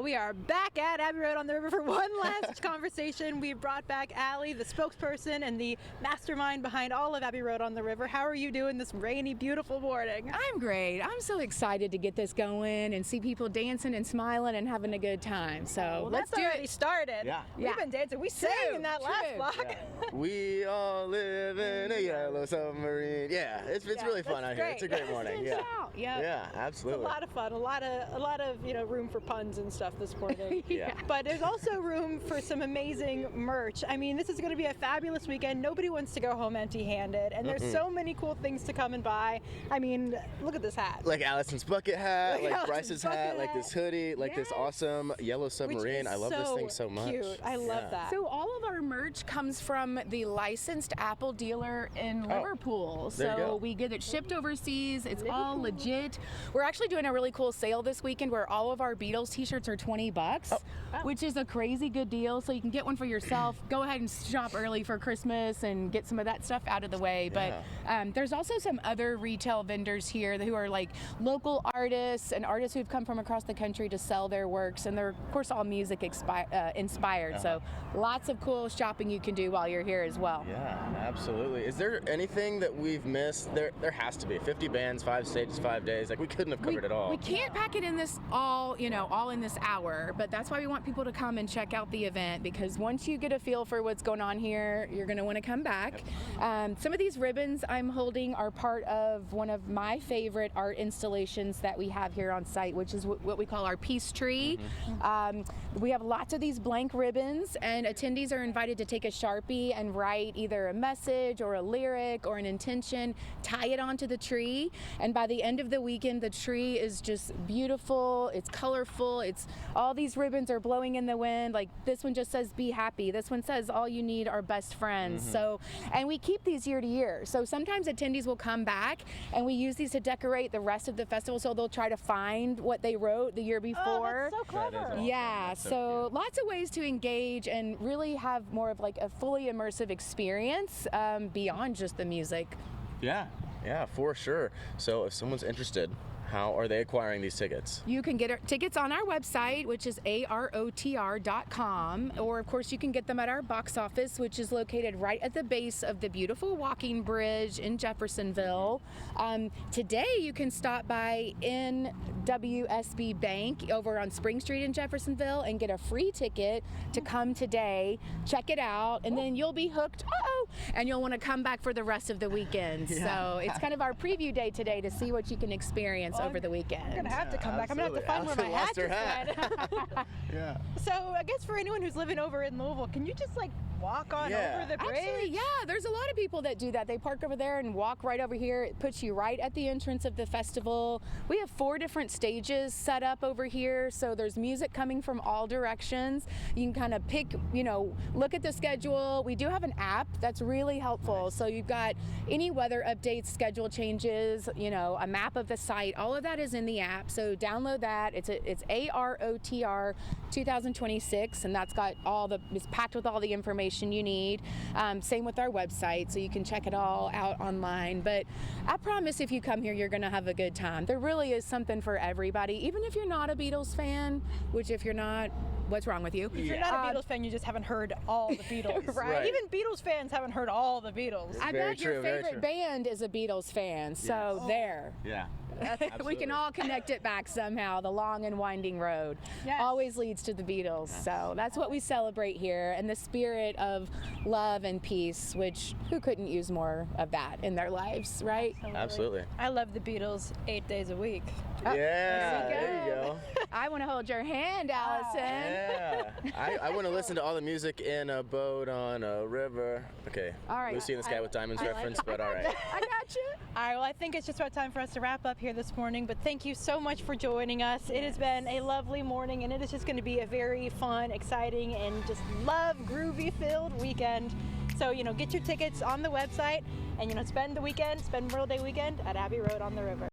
We are back at Abbey Road on the River for one last conversation. We brought back Allie, the spokesperson and the mastermind behind all of Abbey Road on the River. How are you doing this rainy, beautiful morning? I'm great. I'm so excited to get this going and see people dancing and smiling and having a good time. So well, let's that's do already it. started. Yeah. We've been dancing. We sang in that last block. Yeah. We all live in a yellow submarine. Yeah, it's really fun out here. It's a great morning. Yeah, absolutely. It's a lot of fun. A lot of room for puns and stuff this morning. Yeah. But there's also room for some amazing merch. I mean, this is going to be a fabulous weekend. Nobody wants to go home empty-handed, and there's so many cool things to come and buy. I mean, look at this hat. Like Allison's bucket hat, like Bryce's hat, like this hoodie, like this awesome yellow submarine. I love this thing so much. Cute. I love that. So all of our merch comes from the licensed Apple dealer in Liverpool. So we get it shipped overseas. It's all legit. We're actually doing a really cool sale this weekend where all of our Beatles t-shirts are $20, which is a crazy good deal. So you can get one for yourself. Go ahead and shop early for Christmas and get some of that stuff out of the way. But there's also some other retail vendors here who are like local artists and artists who've come from across the country to sell their works, and they're of course all music inspired. So lots of cool shopping you can do while you're here as well. Yeah, absolutely. Is there anything that we've missed? There has to be. 50 bands, 5 stages, 5 days. Like we couldn't have covered it all. We can't pack it in this all in this hour, but that's why we want people to come and check out the event, because once you get a feel for what's going on here, you're going to want to come back. Some of these ribbons I'm holding are part of one of my favorite art installations that we have here on site, which is what we call our peace tree. We have lots of these blank ribbons, and attendees are invited to take a Sharpie and write either a message or a lyric or an intention, tie it onto the tree, and by the end of the weekend, the tree is just beautiful. It's colorful. It's all these ribbons are blowing in the wind. Like this one just says "Be happy." This one says "All you need are best friends." So, and we keep these year to year. So sometimes attendees will come back, and we use these to decorate the rest of the festival. So they'll try to find what they wrote the year before. Oh, that's so clever. Awesome. Yeah. That's So lots of ways to engage and really have more of like a fully immersive experience beyond just the music. Yeah, for sure. So if someone's interested, how are they acquiring these tickets? You can get tickets on our website, which is arotr.com, or of course you can get them at our box office, which is located right at the base of the beautiful walking bridge in Jeffersonville. Today you can stop by NWSB Bank over on Spring Street in Jeffersonville and get a free ticket to come today. Check it out, and then you'll be hooked. And you'll want to come back for the rest of the weekend. So it's kind of our preview day today to see what you can experience over the weekend. I'm gonna have to come back. I'm gonna have to find where my hat is. So I guess for anyone who's living over in Louisville, can you just like walk on over the bridge? Actually, there's a lot of people that do that. They park over there and walk right over here. It puts you right at the entrance of the festival. We have 4 different stages set up over here, so there's music coming from all directions. You can kind of pick, look at the schedule. We do have an app that's really helpful. So you've got any weather updates, schedule changes, a map of the site. All of that is in the app. So download that. It's AROTR 2026, and that's got it's packed with all the information you need. Same with our website, so you can check it all out online. But I promise if you come here, you're going to have a good time. There really is something for everybody, even if you're not a Beatles fan, which if you're not, what's wrong with you? If you're not a Beatles fan, you just haven't heard all the Beatles. Right. Even Beatles fans haven't heard all the Beatles. I bet your favorite band is a Beatles fan, so there. Yeah. We can all connect it back somehow. The long and winding road always leads to the Beatles. So that's what we celebrate here, and the spirit of love and peace, which who couldn't use more of that in their lives, right? Absolutely. I love the Beatles 8 days a week. There you go. I want to hold your hand, Allison. Yeah. I want to listen to all the music in a boat on a river. Okay. All right. Lucy in the Sky with Diamonds reference, but all right. I got you. All right, well, I think it's just about time for us to wrap up here this morning, but thank you so much for joining us. It has been a lovely morning, and it is just going to be a very fun, exciting, and just groovy-filled weekend. So, get your tickets on the website and, spend Memorial Day weekend at Abbey Road on the River.